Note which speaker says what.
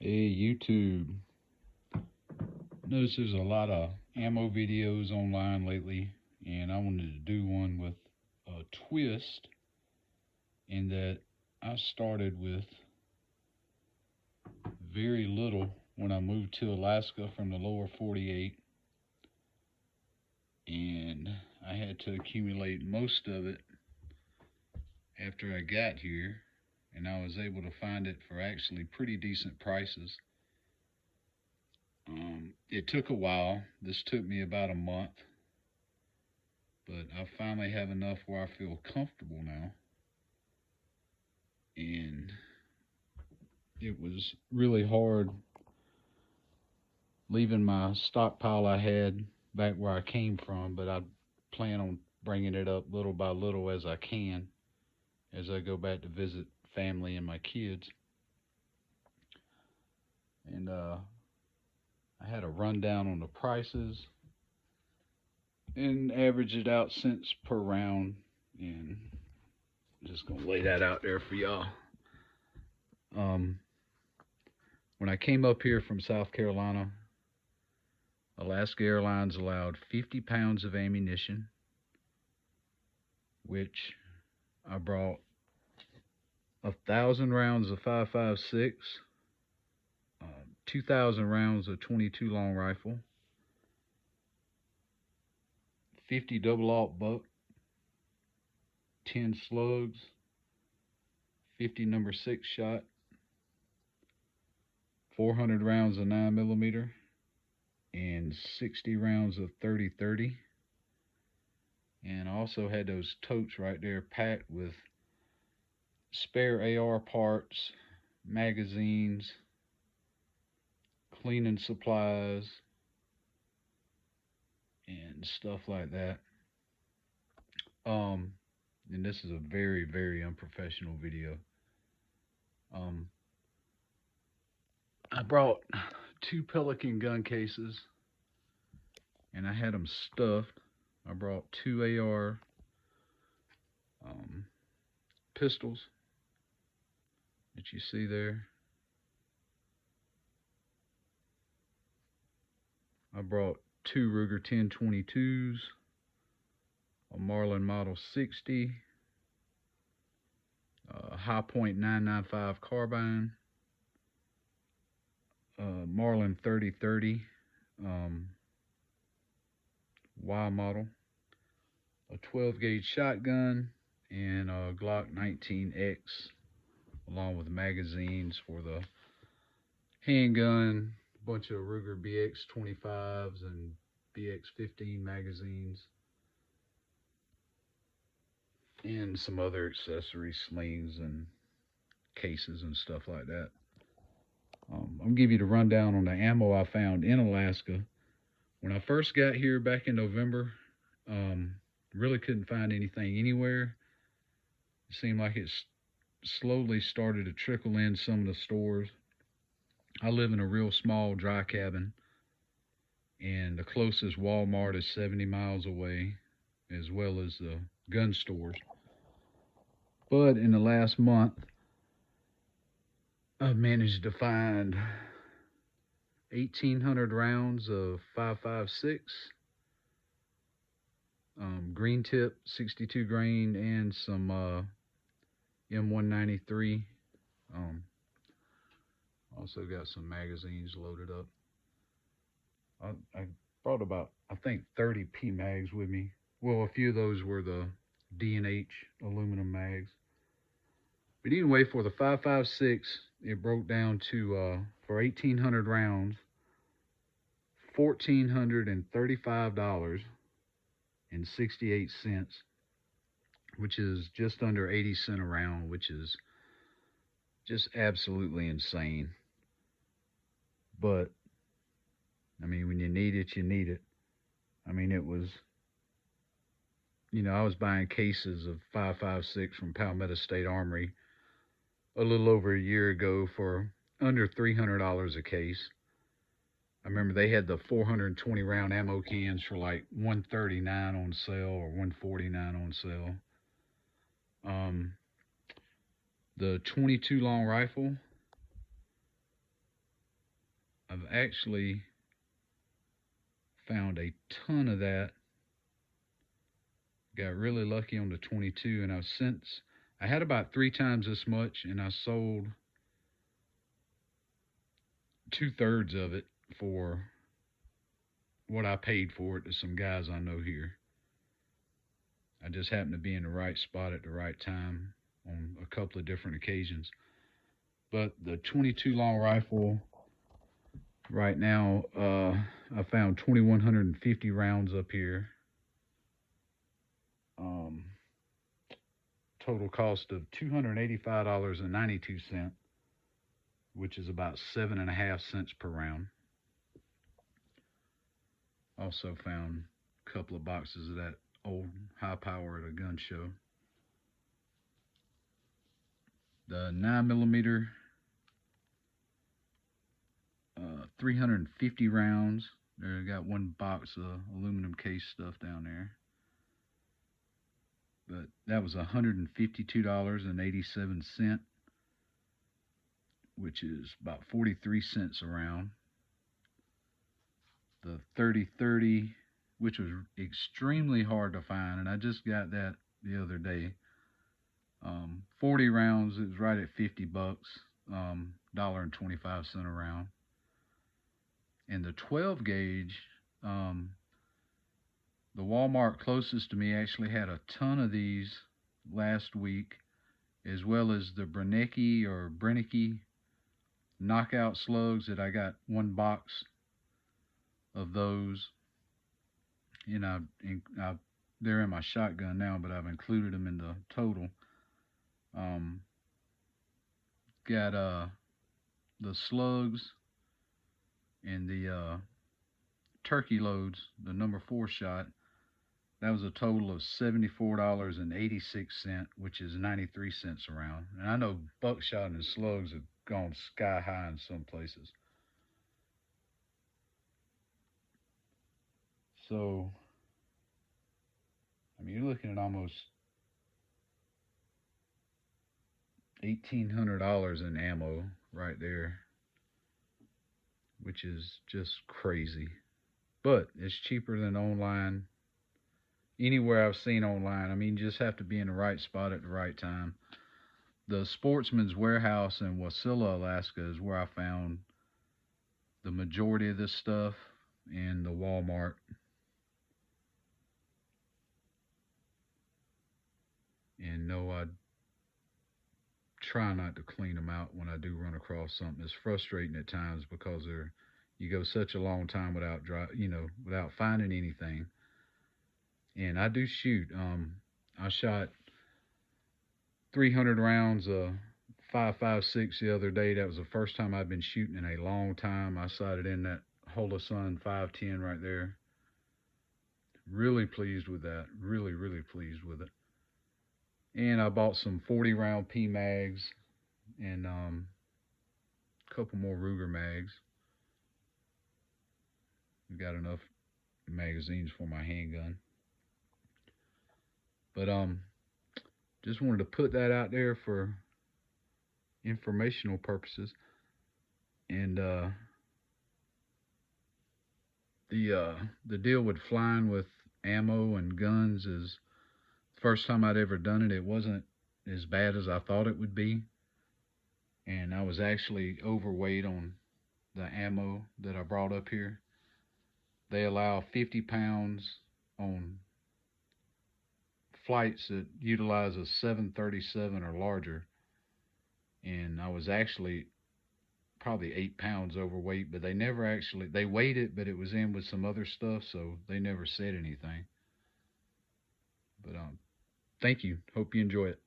Speaker 1: Hey YouTube, notice there's a lot of ammo videos online lately, and I wanted to do one with a twist in that I started with very little when I moved to Alaska from the lower 48, and I had to accumulate most of it after I got here, and I was able to find it for actually pretty decent prices. It took a while. This took me about a month, but I finally have enough where I feel comfortable now. And it was really hard leaving my stockpile I had back where I came from, but I plan on bringing it up little by little as I can as I go back to visit family and my kids. And I had a rundown on the prices and average it out cents per round, and I'm just gonna lay that out there for y'all. Um, when I came up here from South Carolina, Alaska Airlines allowed 50 pounds of ammunition, which I brought 1,000 rounds of 5.56, 2,000 rounds of 22 long rifle, 50 double aught buck, 10 slugs, 50 number 6 shot, 400 rounds of 9mm, and 60 rounds of 30-30. And I also had those totes right there packed with spare AR parts, magazines, cleaning supplies, and stuff like that. Um, and this is a very, very unprofessional video. Um, I brought two Pelican gun cases, and I had them stuffed. I brought two AR um, pistols that you see there. I brought two Ruger 1022s, a Marlin Model 60, a Hi-Point 995 carbine, Marlin 30-30 Y model, a 12 gauge shotgun, and a Glock 19X, along with magazines for the handgun, a bunch of Ruger BX 25s and BX 15 magazines, and some other accessories, slings and cases and stuff like that. I'm gonna give you the rundown on the ammo I found in Alaska. When I first got here back in November, um, really couldn't find anything anywhere. It seemed like it slowly started to trickle in some of the stores. I live in a real small dry cabin, and the closest Walmart is 70 miles away, as well as the gun stores. But in the last month, I've managed to find 1,800 rounds of 5.56, green tip 62 grain, and some M193. Also got some magazines loaded up. I brought about, I think, 30 P mags with me. Well, a few of those were the D&H aluminum mags. But anyway, for the 5.56, it broke down to, for 1,800 rounds, $1,435.68, which is just under 80 cents a round, which is just absolutely insane. But I mean, when you need it, you need it. I mean, it was, I was buying cases of 5.56 from Palmetto State Armory a little over a year ago for under $300 a case. I remember they had the 420 round ammo cans for like 139 on sale or 149 on sale. The 22 long rifle I've actually found a ton of that. Got really lucky on the 22, and I had about 3 times this much, and I sold 2/3 of it for what I paid for it to some guys I know here. I just happened to be in the right spot at the right time on a couple of different occasions. But the 22 long rifle right now, I found 2,150 rounds up here. Total cost of $285.92, which is about 7.5 cents per round. Also found a couple of boxes of that old high power at a gun show. The 9mm, 350 rounds. There, got one box of aluminum case stuff down there. But that was $152.87, which is about 43 cents a round. The 30-30, which was extremely hard to find, and I just got that the other day. 40 rounds, it was right at $50, $1.25 a round. And the 12 gauge, the Walmart closest to me actually had a ton of these last week, as well as the Brennecke knockout slugs that I got one box of those, and they're in my shotgun now, but I've included them in the total. Got the slugs and the turkey loads, the number 4 shot. That was a total of $74.86, which is 93 cents a round. And I know buckshot and slugs have gone sky high in some places. So, I mean, you're looking at almost $1,800 in ammo right there, which is just crazy. But it's cheaper than online. Anywhere I've seen online. I mean, you just have to be in the right spot at the right time. The Sportsman's Warehouse in Wasilla, Alaska is where I found the majority of this stuff, and the Walmart. And no, I try not to clean them out when I do run across something. It's frustrating at times because you go such a long time without without finding anything. And I do shoot. I shot 300 rounds of 5.56 the other day. That was the first time I'd been shooting in a long time. I sighted in that Holosun 510 right there. Really pleased with that. Really, really pleased with it. And I bought some 40 round P mags and a couple more Ruger mags. Got enough magazines for my handgun. But just wanted to put that out there for informational purposes. And the deal with flying with ammo and guns is the first time I'd ever done it. It wasn't as bad as I thought it would be. And I was actually overweight on the ammo that I brought up here. They allow 50 pounds on flights that utilize a 737 or larger. And I was actually probably 8 pounds overweight, but they weighed it, but it was in with some other stuff, so they never said anything. But thank you. Hope you enjoy it.